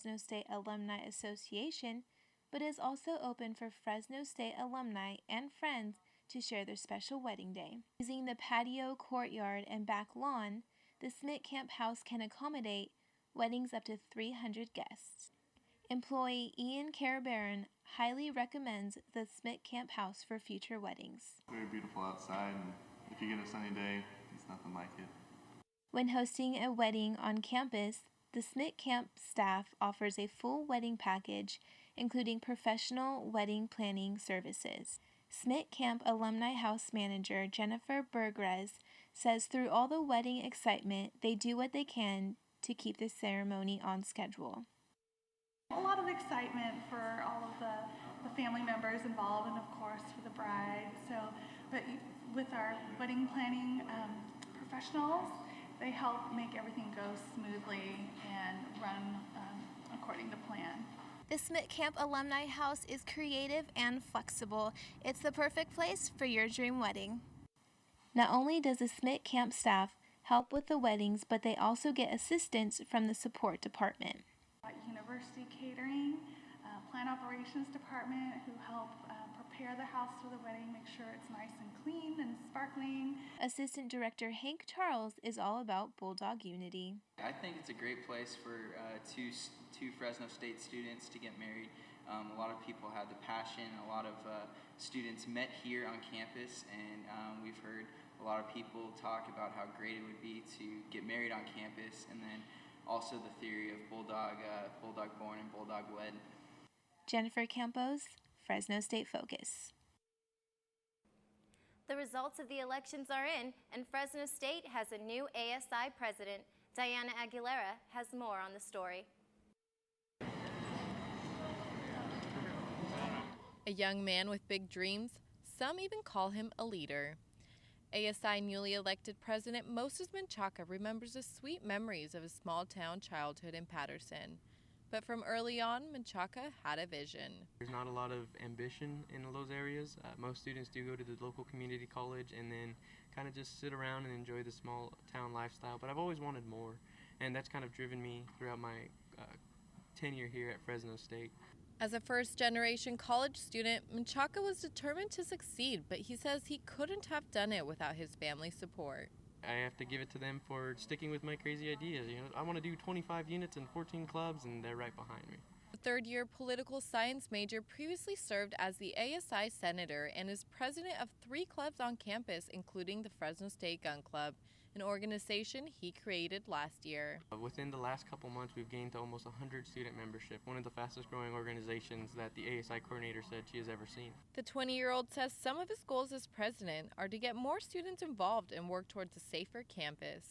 Fresno State Alumni Association, but is also open for Fresno State alumni and friends to share their special wedding day. Using the patio, courtyard, and back lawn, the Smith Camp House can accommodate weddings up to 300 guests. Employee Ian Carabaran highly recommends the Smith Camp House for future weddings. Very beautiful outside, and if you get a sunny day, it's nothing like it. When hosting a wedding on campus, the Smith Camp staff offers a full wedding package, including professional wedding planning services. Smith Camp Alumni House Manager Jennifer Bergres says through all the wedding excitement, they do what they can to keep the ceremony on schedule. A lot of excitement for all of the family members involved, and of course for the bride. But with our wedding planning professionals, they help make everything go smoothly and run according to plan. The Smith Camp Alumni House is creative and flexible. It's the perfect place for your dream wedding. Not only does the Smith Camp staff help with the weddings, but they also get assistance from the support department. University catering, plant operations department who help prepare the house for the wedding, make sure it's nice and clean and sparkling. Assistant Director Hank Charles is all about Bulldog Unity. I think it's a great place for two Fresno State students to get married. A lot of people have the passion. A lot of students met here on campus, and we've heard a lot of people talk about how great it would be to get married on campus, and then also the theory of bulldog born and bulldog wed. Jennifer Campos, Fresno State Focus. The results of the elections are in, and Fresno State has a new ASI president. Diana Aguilera has more on the story. A young man with big dreams, some even call him a leader. ASI newly elected President Moses Menchaca remembers the sweet memories of his small-town childhood in Patterson. But from early on, Menchaca had a vision. There's not a lot of ambition in those areas. Most students do go to the local community college and then kind of just sit around and enjoy the small-town lifestyle. But I've always wanted more, and that's kind of driven me throughout my tenure here at Fresno State. As a first-generation college student, Menchaca was determined to succeed, but he says he couldn't have done it without his family's support. I have to give it to them for sticking with my crazy ideas. I want to do 25 units and 14 clubs, and they're right behind me. The third-year political science major previously served as the ASI senator and is president of 3 clubs on campus, including the Fresno State Gun Club, an organization he created last year. Within the last couple months, we've gained to almost 100 student membership, one of the fastest growing organizations that the ASI coordinator said she has ever seen. The 20-year-old says some of his goals as president are to get more students involved and work towards a safer campus.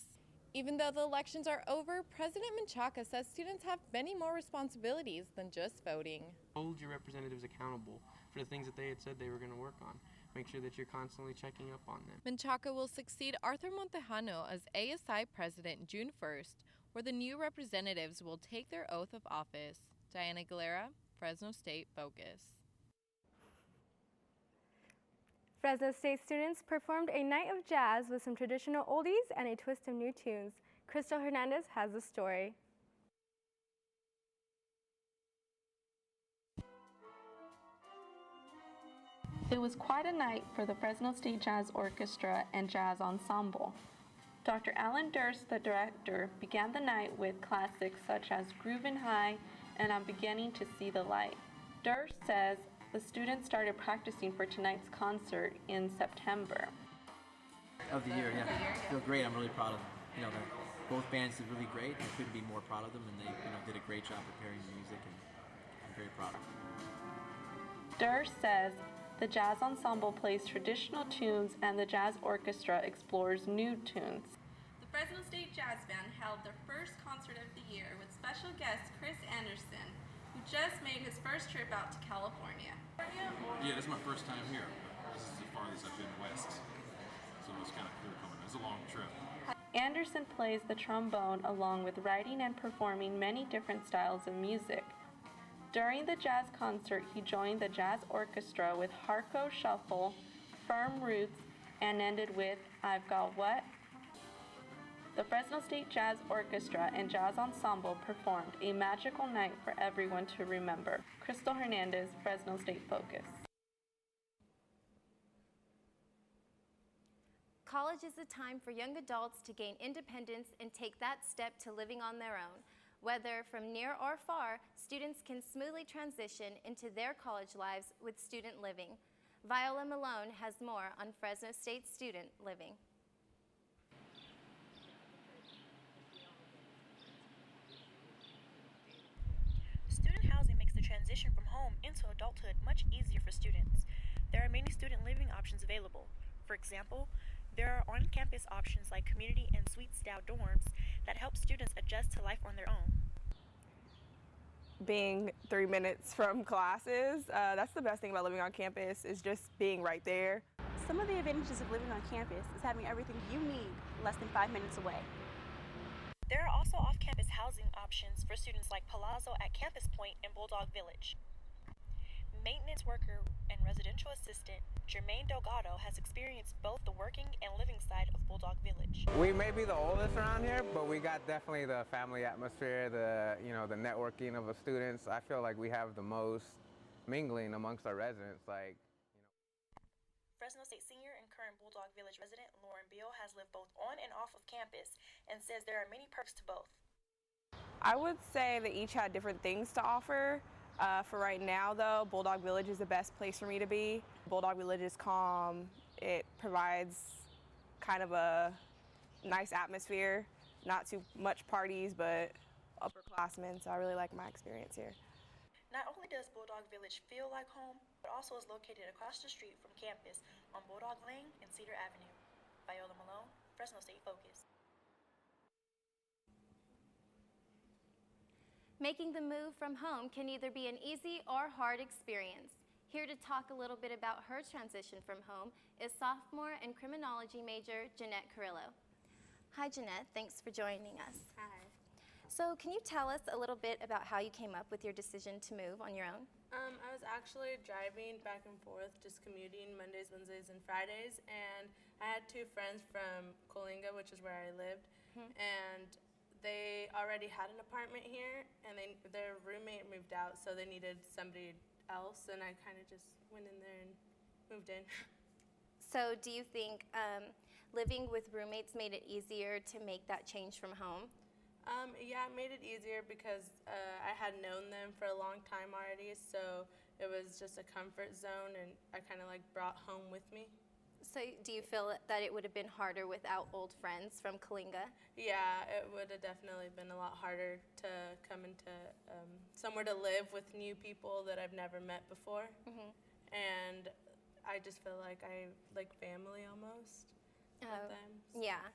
Even though the elections are over, President Menchaca says students have many more responsibilities than just voting. Hold your representatives accountable for the things that they had said they were going to work on. Make sure that you're constantly checking up on them. Menchaca will succeed Arthur Montejano as ASI president June 1st, where the new representatives will take their oath of office. Diana Aguilera, Fresno State Focus. Fresno State students performed a night of jazz with some traditional oldies and a twist of new tunes. Crystal Hernandez has the story. It was quite a night for the Fresno State Jazz Orchestra and Jazz Ensemble. Dr. Alan Durst, the director, began the night with classics such as Groovin' High and I'm Beginning to See the Light. Durst says the students started practicing for tonight's concert in September. Of the year, yeah. I feel great. I'm really proud of them. Both bands did really great. I couldn't be more proud of them, and they did a great job preparing the music, and I'm very proud of them. Durst says the jazz ensemble plays traditional tunes and the jazz orchestra explores new tunes. The Fresno State Jazz Band held their first concert of the year with special guest Chris Anderson, who just made his first trip out to California. Yeah, this is my first time here. This is the farthest I've been west, so it was kind of cool coming. It was a long trip. Anderson plays the trombone along with writing and performing many different styles of music. During the jazz concert, he joined the jazz orchestra with Harco Shuffle, Firm Roots, and ended with I've Got What? The Fresno State Jazz Orchestra and Jazz Ensemble performed a magical night for everyone to remember. Crystal Hernandez, Fresno State Focus. College is a time for young adults to gain independence and take that step to living on their own. Whether from near or far, students can smoothly transition into their college lives with student living. Viola Malone has more on Fresno State student living. Student housing makes the transition from home into adulthood much easier for students. There are many student living options available. For example, there are on-campus options like community and suite-style dorms that help students adjust to life on their own. Being 3 minutes from classes, that's the best thing about living on campus, is just being right there. Some of the advantages of living on campus is having everything you need less than 5 minutes away. There are also off-campus housing options for students like Palazzo at Campus Point and Bulldog Village. Maintenance worker and residential assistant Jermaine Delgado has experienced both the working and living side of Bulldog Village. We may be the oldest around here, but we got definitely the family atmosphere, the networking of the students. I feel like we have the most mingling amongst our residents. Fresno State senior and current Bulldog Village resident Lauren Beal has lived both on and off of campus and says there are many perks to both. I would say that each had different things to offer. For right now, though, Bulldog Village is the best place for me to be. Bulldog Village is calm. It provides kind of a nice atmosphere. Not too much parties, but upperclassmen, so I really like my experience here. Not only does Bulldog Village feel like home, but also is located across the street from campus on Bulldog Lane and Cedar Avenue. Viola Malone, Fresno State Focus. Making the move from home can either be an easy or hard experience. Here to talk a little bit about her transition from home is sophomore and criminology major Jeanette Carrillo. Hi Jeanette, thanks for joining us. Hi. So can you tell us a little bit about how you came up with your decision to move on your own? I was actually driving back and forth, just commuting Mondays, Wednesdays, and Fridays, and I had two friends from Coalinga, which is where I lived, and they already had an apartment here, and their roommate moved out, so they needed somebody else, and I kind of just went in there and moved in. So do you think living with roommates made it easier to make that change from home? Yeah, it made it easier because I had known them for a long time already, so it was just a comfort zone, and I kind of like brought home with me. So do you feel that it would have been harder without old friends from Coalinga? Yeah, it would have definitely been a lot harder to come into somewhere to live with new people that I've never met before. And I just feel like I like family almost with them. So. Yeah.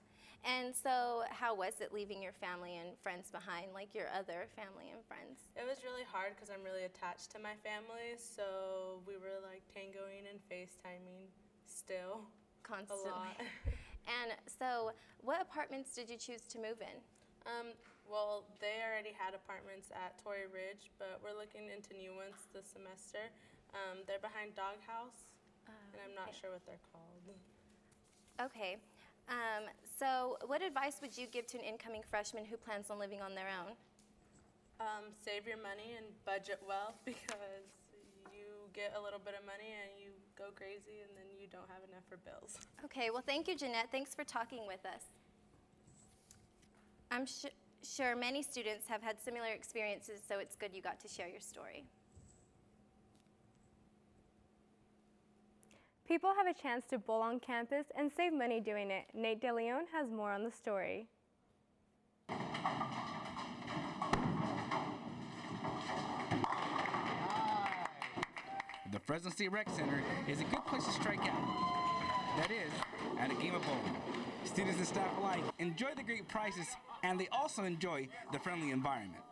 And so how was it leaving your family and friends behind, like your other family and friends? It was really hard because I'm really attached to my family, so we were like tangoing and FaceTiming still. Constantly. A lot. And so what apartments did you choose to move in? Well, they already had apartments at Torrey Ridge, but we're looking into new ones this semester. They're behind Doghouse, and I'm not sure what they're called. Okay. So what advice would you give to an incoming freshman who plans on living on their own? Save your money and budget well, because you get a little bit of money and you go crazy and then you don't have enough for bills. Okay, well thank you, Jeanette. Thanks for talking with us. I'm sure many students have had similar experiences, so it's good you got to share your story. People have a chance to bowl on campus and save money doing it. Nate DeLeon has more on the story. The Fresno State Rec Center is a good place to strike out. That is, at a game of bowling. Students and staff alike enjoy the great prizes, and they also enjoy the friendly environment.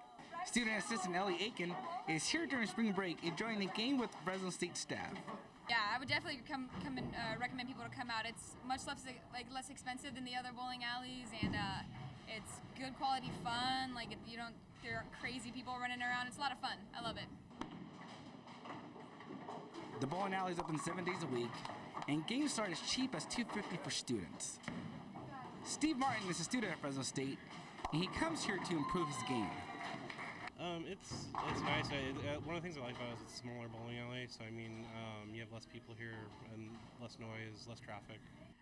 Student assistant Ellie Aiken is here during spring break enjoying the game with Fresno State staff. Yeah, I would definitely come and recommend people to come out. It's much less expensive than the other bowling alleys, and it's good quality fun. There aren't crazy people running around. It's a lot of fun. I love it. The bowling alley is open 7 days a week, and games start as cheap as $2.50 for students. Steve Martin is a student at Fresno State, and he comes here to improve his game. It's nice. One of the things I like about it is it's a smaller bowling alley, so I mean, you have less people here and less noise, less traffic.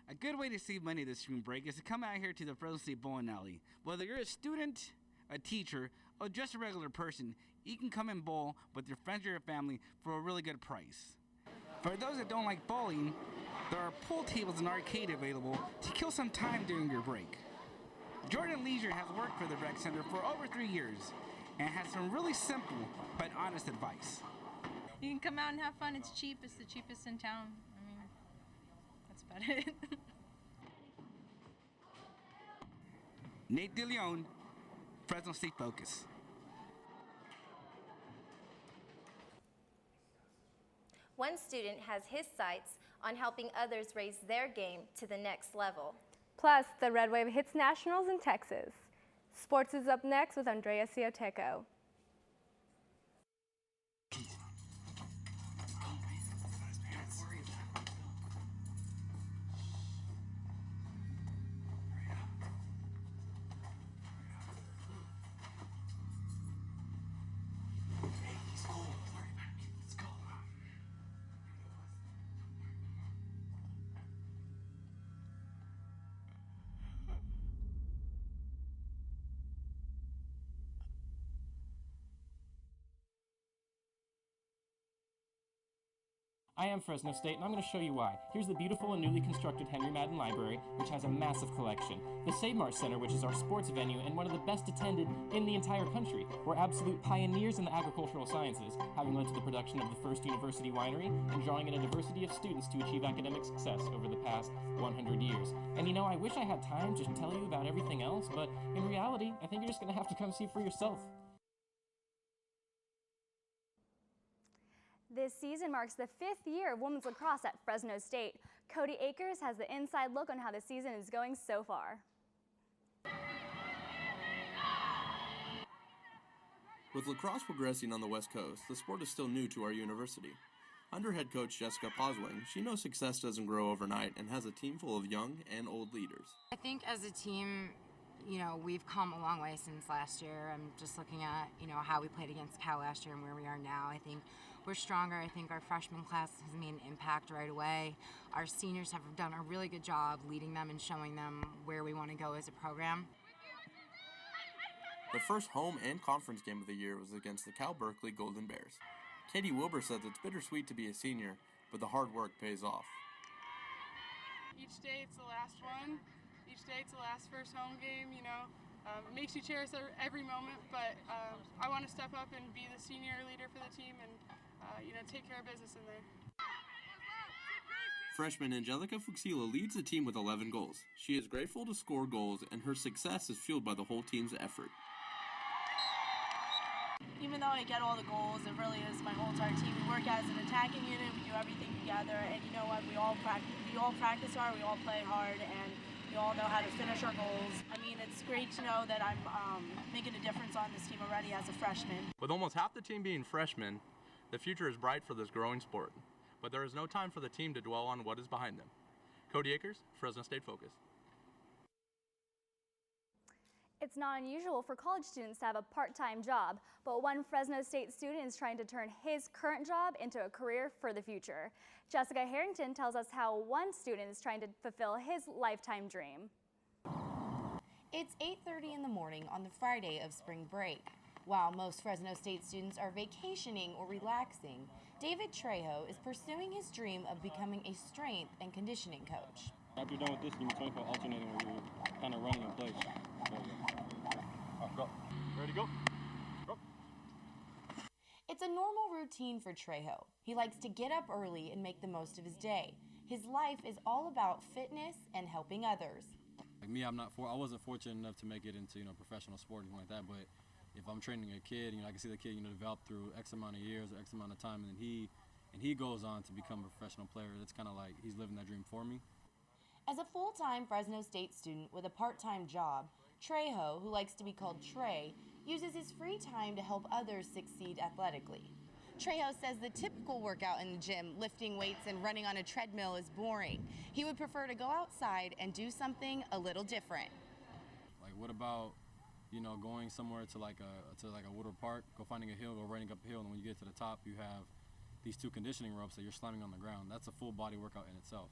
A good way to save money this spring break is to come out here to the Fresno State Bowling Alley. Whether you're a student, a teacher, or just a regular person, you can come and bowl with your friends or your family for a really good price. For those that don't like bowling, there are pool tables and arcade available to kill some time during your break. Jordan Leisure has worked for the Rec Center for over 3 years and has some really simple but honest advice. You can come out and have fun. It's cheap. It's the cheapest in town. I mean, that's about it. Nate DeLeon, Fresno State Focus. One student has his sights on helping others raise their game to the next level. Plus, the Red Wave hits nationals in Texas. Sports is up next with Andrea Cioteco. I am Fresno State, and I'm going to show you why. Here's the beautiful and newly constructed Henry Madden Library, which has a massive collection. The Save Mart Center, which is our sports venue and one of the best attended in the entire country. We're absolute pioneers in the agricultural sciences, having led to the production of the first university winery and drawing in a diversity of students to achieve academic success over the past 100 years. And you know, I wish I had time to tell you about everything else, but in reality, I think you're just going to have to come see for yourself. This season marks the 5th year of women's lacrosse at Fresno State. Cody Akers has the inside look on how the season is going so far. With lacrosse progressing on the West Coast, the sport is still new to our university. Under head coach Jessica Poswing, she knows success doesn't grow overnight and has a team full of young and old leaders. I think as a team, you know, we've come a long way since last year. I'm just looking at, you know, how we played against Cal last year and where we are now. I think we're stronger. I think our freshman class has made an impact right away. Our seniors have done a really good job leading them and showing them where we want to go as a program. The first home and conference game of the year was against the Cal Berkeley Golden Bears. Katie Wilbur says it's bittersweet to be a senior, but the hard work pays off. Each day it's the last one. Each day it's the last first home game, you know. It makes you cherish every moment, but I want to step up and be the senior leader for the team and, you know, take care of business in there. Freshman Angelica Fuxila leads the team with 11 goals. She is grateful to score goals, and her success is fueled by the whole team's effort. Even though I get all the goals, it really is my whole entire team. We work as an attacking unit, we do everything together, and you know what, we all practice hard, we all play hard, and we all know how to finish our goals. I mean, it's great to know that I'm making a difference on this team already as a freshman. With almost half the team being freshmen, the future is bright for this growing sport, but there is no time for the team to dwell on what is behind them. Cody Akers, Fresno State Focus. It's not unusual for college students to have a part-time job, but one Fresno State student is trying to turn his current job into a career for the future. Jessica Harrington tells us how one student is trying to fulfill his lifetime dream. It's 8:30 in the morning on the Friday of spring break. While most Fresno State students are vacationing or relaxing, David Trejo is pursuing his dream of becoming a strength and conditioning coach. After you're done with this, you can 24 alternating where you're kind of running in place. Go. Ready to go? Go. It's a normal routine for Trejo. He likes to get up early and make the most of his day. His life is all about fitness and helping others. Like me, I wasn't fortunate enough to make it into, professional sport or anything like that, but if I'm training a kid, I can see the kid, develop through X amount of years or X amount of time, and then he goes on to become a professional player. It's kind of like he's living that dream for me. As a full-time Fresno State student with a part-time job, Trejo, who likes to be called Trey, uses his free time to help others succeed athletically. Trejo says the typical workout in the gym, lifting weights and running on a treadmill, is boring. He would prefer to go outside and do something a little different. Like, what about, you know, going somewhere to like a water park, go finding a hill, go running up a hill, and when you get to the top, you have these 2 conditioning ropes that you're slamming on the ground. That's a full body workout in itself.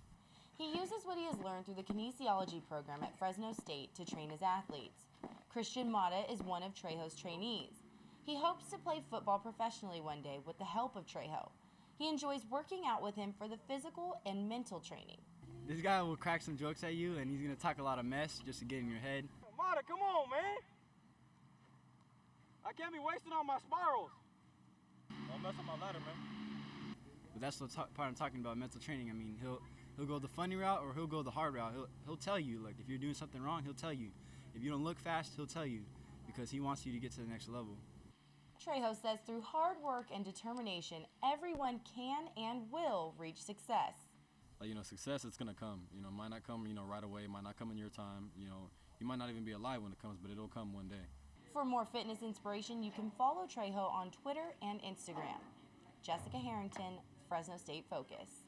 He uses what he has learned through the kinesiology program at Fresno State to train his athletes. Christian Mata is one of Trejo's trainees. He hopes to play football professionally one day with the help of Trejo. He enjoys working out with him for the physical and mental training. This guy will crack some jokes at you, and he's going to talk a lot of mess just to get in your head. Mata, come on, man. I can't be wasting on my spirals. Don't mess up my ladder, man. But that's the part I'm talking about, mental training. I mean, he'll go the funny route or he'll go the hard route. He'll tell you, like, if you're doing something wrong, he'll tell you. If you don't look fast, he'll tell you, because he wants you to get to the next level. Trejo says through hard work and determination, everyone can and will reach success. Like, you know, success, it's gonna come. You know, might not come, you know, right away, might not come in your time. You know, you might not even be alive when it comes, but it'll come one day. For more fitness inspiration, you can follow Trejo on Twitter and Instagram. Jessica Harrington, Fresno State Focus.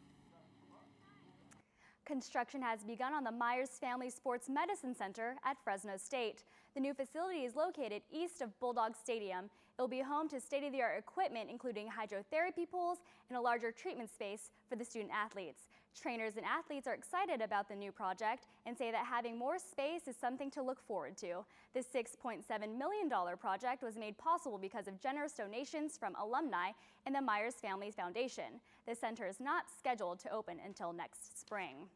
Construction has begun on the Myers Family Sports Medicine Center at Fresno State. The new facility is located east of Bulldog Stadium. It will be home to state-of-the-art equipment, including hydrotherapy pools and a larger treatment space for the student athletes. Trainers and athletes are excited about the new project and say that having more space is something to look forward to. The $6.7 million project was made possible because of generous donations from alumni and the Myers Family Foundation. The center is not scheduled to open until next spring.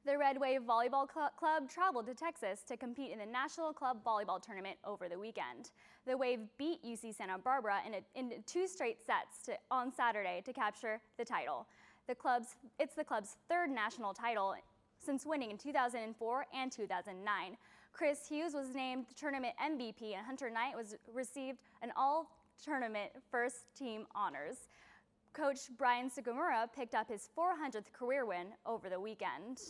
The Red Wave Volleyball Club traveled to Texas to compete in the National Club Volleyball Tournament over the weekend. The Wave beat UC Santa Barbara in 2 straight sets on Saturday to capture the title. It's the club's 3rd national title since winning in 2004 and 2009. Chris Hughes was named the tournament MVP, and Hunter Knight received an all-tournament first-team honors. Coach Brian Sugimura picked up his 400th career win over the weekend.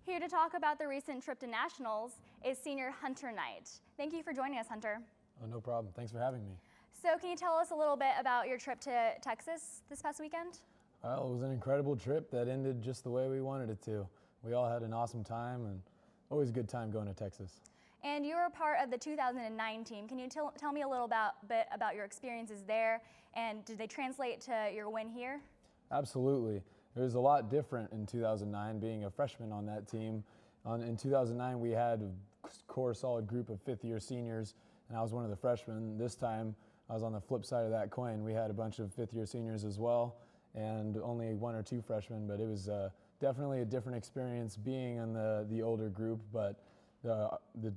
Here to talk about the recent trip to nationals is senior Hunter Knight. Thank you for joining us, Hunter. Oh, no problem. Thanks for having me. So can you tell us a little bit about your trip to Texas this past weekend? Well, it was an incredible trip that ended just the way we wanted it to. We all had an awesome time, and always a good time going to Texas. And you were part of the 2009 team. Can you tell me a little bit about your experiences there, and did they translate to your win here? Absolutely. It was a lot different in 2009, being a freshman on that team. In 2009, we had a core solid group of 5th-year seniors, and I was one of the freshmen. This time, I was on the flip side of that coin. We had a bunch of 5th-year seniors as well, and only 1 or 2 freshmen, but it was definitely a different experience being in the older group, but the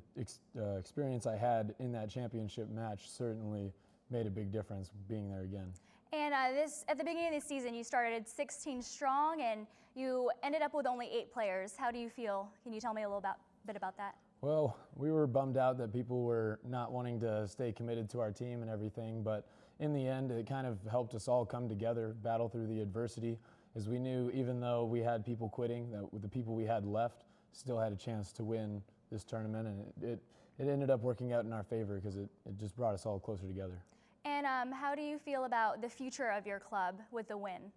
experience I had in that championship match certainly made a big difference being there again. And at the beginning of the season, you started 16 strong, and you ended up with only 8 players. How do you feel? Can you tell me a little bit about that? Well, we were bummed out that people were not wanting to stay committed to our team and everything, but in the end, it kind of helped us all come together, battle through the adversity, as we knew even though we had people quitting, that with the people we had left, still had a chance to win this tournament, and it ended up working out in our favor because it just brought us all closer together. And how do you feel about the future of your club with the win?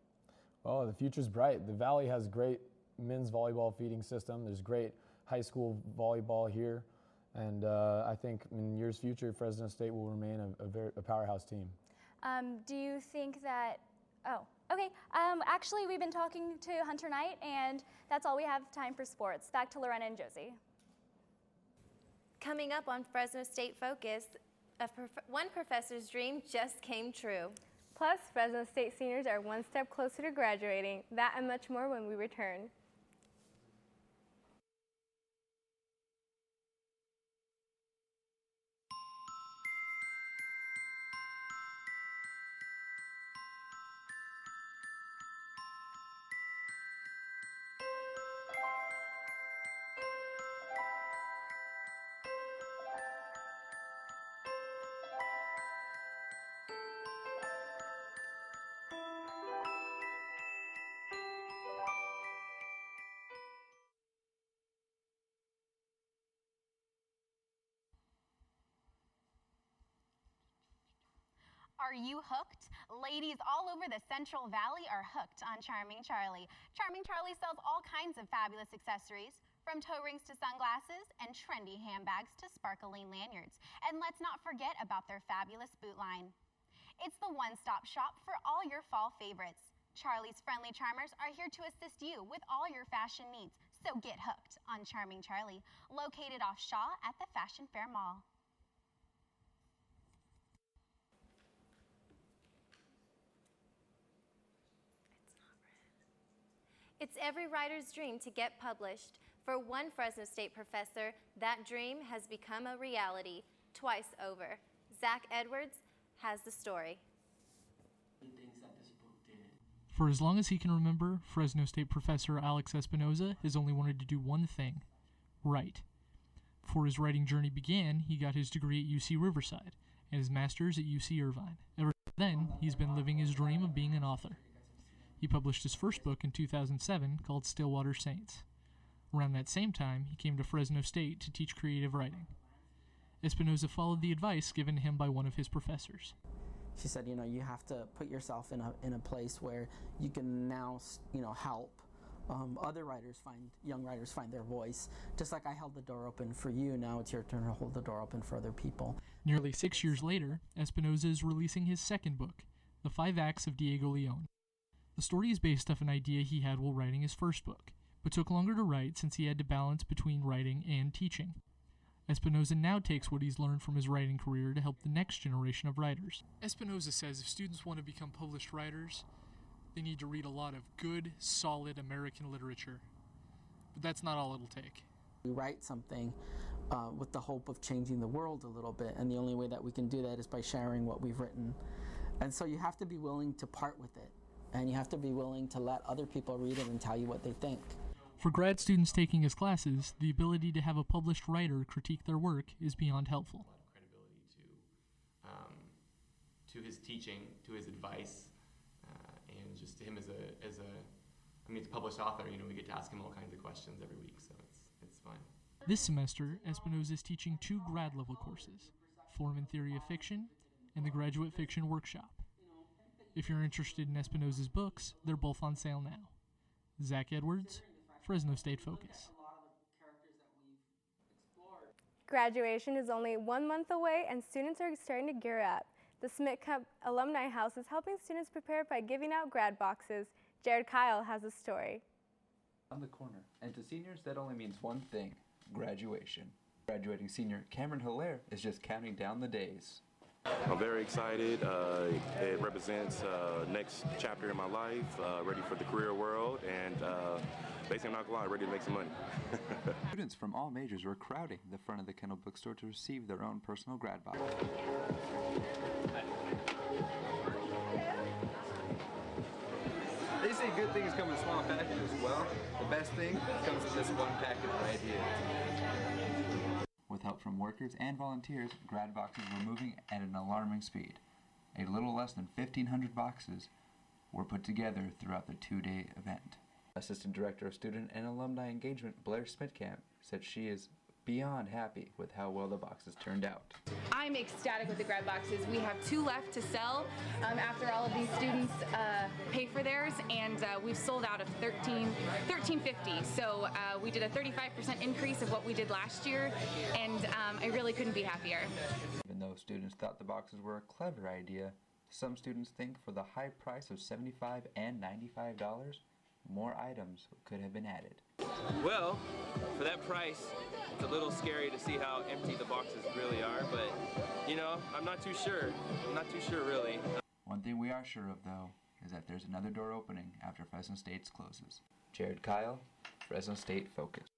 Well, the future's bright. The Valley has great men's volleyball feeding system. There's great high school volleyball here, and I think in years future, Fresno State will remain a powerhouse team. Do you think that, okay. Actually, we've been talking to Hunter Knight, and that's all we have time for sports. Back to Lorena and Josie. Coming up on Fresno State Focus, one professor's dream just came true. Plus, Fresno State seniors are one step closer to graduating. That and much more when we return. Are you hooked? Ladies all over the Central Valley are hooked on Charming Charlie. Charming Charlie sells all kinds of fabulous accessories, from toe rings to sunglasses and trendy handbags to sparkling lanyards. And let's not forget about their fabulous boot line. It's the one-stop shop for all your fall favorites. Charlie's Friendly Charmers are here to assist you with all your fashion needs, so get hooked on Charming Charlie, located off Shaw at the Fashion Fair Mall. It's every writer's dream to get published. For one Fresno State professor, that dream has become a reality twice over. Zach Edwards has the story. For as long as he can remember, Fresno State professor Alex Espinoza has only wanted to do one thing: write. Before his writing journey began, he got his degree at UC Riverside and his master's at UC Irvine. Ever since then, he's been living his dream of being an author. He published his first book in 2007 called Stillwater Saints. Around that same time, he came to Fresno State to teach creative writing. Espinoza followed the advice given to him by one of his professors. She said, you have to put yourself in a place where you can now, help other writers young writers find their voice. Just like I held the door open for you, now it's your turn to hold the door open for other people. Nearly 6 years later, Espinoza is releasing his second book, The 5 Acts of Diego Leon. The story is based off an idea he had while writing his first book, but took longer to write since he had to balance between writing and teaching. Espinoza now takes what he's learned from his writing career to help the next generation of writers. Espinoza says if students want to become published writers, they need to read a lot of good, solid American literature. But that's not all it'll take. We write something with the hope of changing the world a little bit, and the only way that we can do that is by sharing what we've written. And so you have to be willing to part with it, and you have to be willing to let other people read it and tell you what they think. For grad students taking his classes, the ability to have a published writer critique their work is beyond helpful. Credibility to his teaching, to his advice, and just to him as a published author. We get to ask him all kinds of questions every week, so it's fun. This semester, Espinoza is teaching 2 grad level courses, Form and Theory of Fiction and the Graduate Fiction Workshop. If you're interested in Espinoza's books, they're both on sale now. Zach Edwards, Fresno State Focus. Graduation is only 1 month away and students are starting to gear up. The Smith Cup Alumni House is helping students prepare by giving out grad boxes. Jared Kyle has a story. On the corner. And to seniors, that only means one thing: graduation. Graduating senior Cameron Hilaire is just counting down the days. I'm very excited. It represents next chapter in my life, ready for the career world, and basically, I'm not gonna lie, ready to make some money. Students from all majors were crowding the front of the Kendall bookstore to receive their own personal grad box. They say good things come in small packages. Well, the best thing comes in this one package right here. With help from workers and volunteers, grad boxes were moving at an alarming speed. A little less than 1,500 boxes were put together throughout the 2-day event. Assistant Director of Student and Alumni Engagement, Blair Smitkamp, said she is beyond happy with how well the boxes turned out. I'm ecstatic with the grad boxes. We have 2 left to sell after all of these students pay for theirs, and we've sold out of 1350. So we did a 35% increase of what we did last year, and I really couldn't be happier. Even though students thought the boxes were a clever idea, some students think for the high price of $75 and $95, more items could have been added. Well, for that price, it's a little scary to see how empty the boxes really are, but, I'm not too sure. I'm not too sure, really. One thing we are sure of, though, is that there's another door opening after Fresno State's closes. Jared Kyle, Fresno State Focus.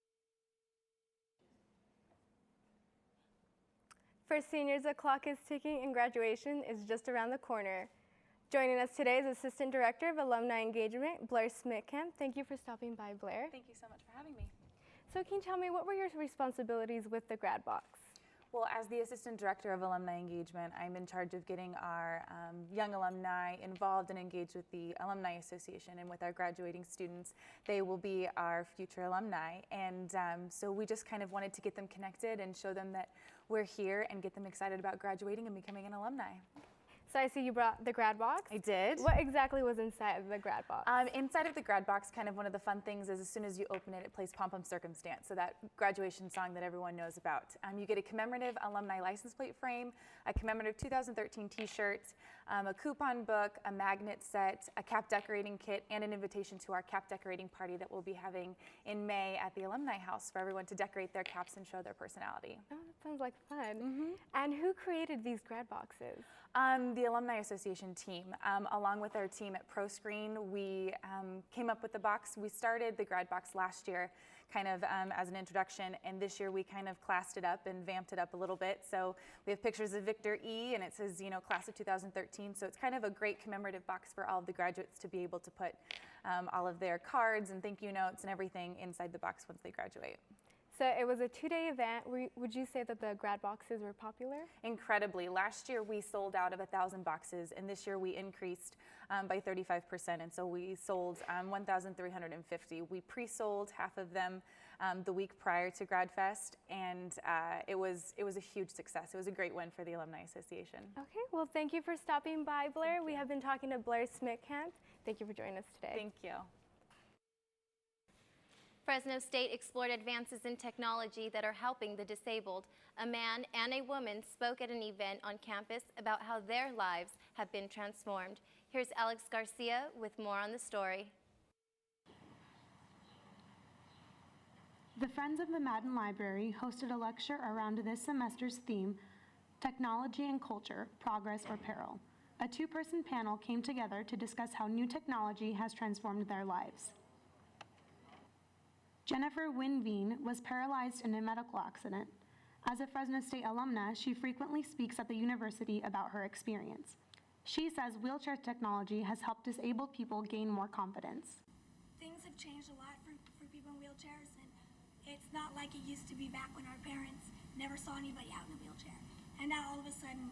For seniors, the clock is ticking and graduation is just around the corner. Joining us today is Assistant Director of Alumni Engagement, Blair Smitkamp. Thank you for stopping by, Blair. Thank you so much for having me. So can you tell me, what were your responsibilities with the grad box? Well, as the Assistant Director of Alumni Engagement, I'm in charge of getting our young alumni involved and engaged with the Alumni Association and with our graduating students. They will be our future alumni, and so we just kind of wanted to get them connected and show them that we're here and get them excited about graduating and becoming an alumni. So I see you brought the grad box. I did. What exactly was inside of the grad box? Inside of the grad box, kind of one of the fun things is as soon as you open it, it plays Pom Pom Circumstance, so that graduation song that everyone knows about. You get a commemorative alumni license plate frame, a commemorative 2013 t-shirt, a coupon book, a magnet set, a cap decorating kit, and an invitation to our cap decorating party that we'll be having in May at the Alumni House for everyone to decorate their caps and show their personality. Oh, that sounds like fun. And who created these grad boxes? The Alumni Association team. Along with our team at ProScreen, we came up with the box. We started the grad box last year kind of as an introduction, and this year we kind of classed it up and vamped it up a little bit. So we have pictures of Victor E, and it says, you know, class of 2013. So it's kind of a great commemorative box for all of the graduates to be able to put all of their cards and thank you notes and everything inside the box once they graduate. So it was a 2-day event. Would you say that the grad boxes were popular? Incredibly. Last year we sold out of 1,000 boxes, and this year we increased by 35%, and so we sold 1,350. We pre-sold half of them the week prior to Grad Fest, and it was a huge success. It was a great win for the Alumni Association. Okay, well, thank you for stopping by, Blair. We have been talking to Blair Smitkamp. Thank you for joining us today. Thank you. Fresno State explored advances in technology that are helping the disabled. A man and a woman spoke at an event on campus about how their lives have been transformed. Here's Alex Garcia with more on the story. The Friends of the Madden Library hosted a lecture around this semester's theme, Technology and Culture, Progress or Peril. A two-person panel came together to discuss how new technology has transformed their lives. Jennifer Winveen was paralyzed in a medical accident. As a Fresno State alumna, she frequently speaks at the university about her experience. She says wheelchair technology has helped disabled people gain more confidence. Things have changed a lot for people in wheelchairs, and it's not like it used to be back when our parents never saw anybody out in a wheelchair. And now all of a sudden,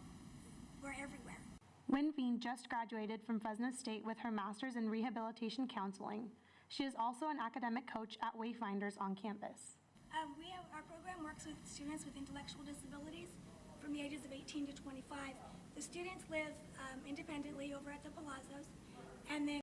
we're everywhere. Winveen just graduated from Fresno State with her master's in rehabilitation counseling. She is also an academic coach at Wayfinders on campus. Our program works with students with intellectual disabilities from the ages of 18 to 25. The students live independently over at the Palazzos, and then